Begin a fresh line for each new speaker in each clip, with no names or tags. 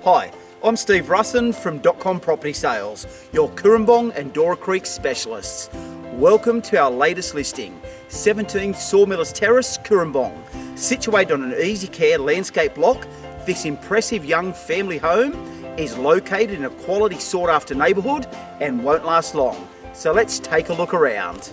Hi, I'm Steve Russin from Dotcom Property Sales, your Cooranbong and Dora Creek specialists. Welcome to our latest listing, 17 Sawmillers Terrace, Cooranbong. Situated on an easy care landscape block, this impressive young family home is located in a quality sought after neighbourhood and won't last long. So let's take a look around.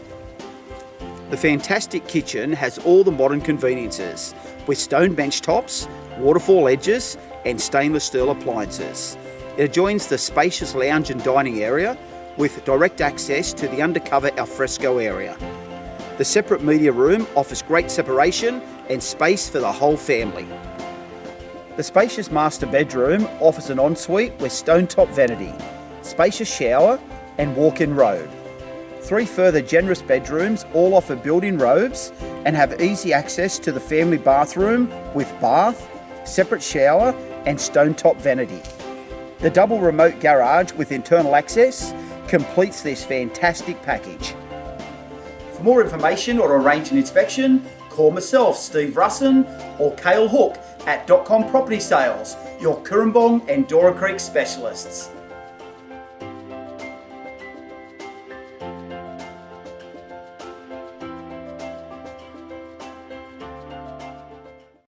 The fantastic kitchen has all the modern conveniences with stone bench tops, waterfall edges and stainless steel appliances. It adjoins the spacious lounge and dining area with direct access to the undercover alfresco area. The separate media room offers great separation and space for the whole family. The spacious master bedroom offers an ensuite with stone-top vanity, spacious shower and walk-in robe. 3 further generous bedrooms all offer built-in robes and have easy access to the family bathroom with bath, separate shower and stone-top vanity. The double remote garage with internal access completes this fantastic package. For more information or arrange an inspection, call myself, Steve Russin, or Cale Hook at Dotcom Property Sales, your Cooranbong and Dora Creek specialists.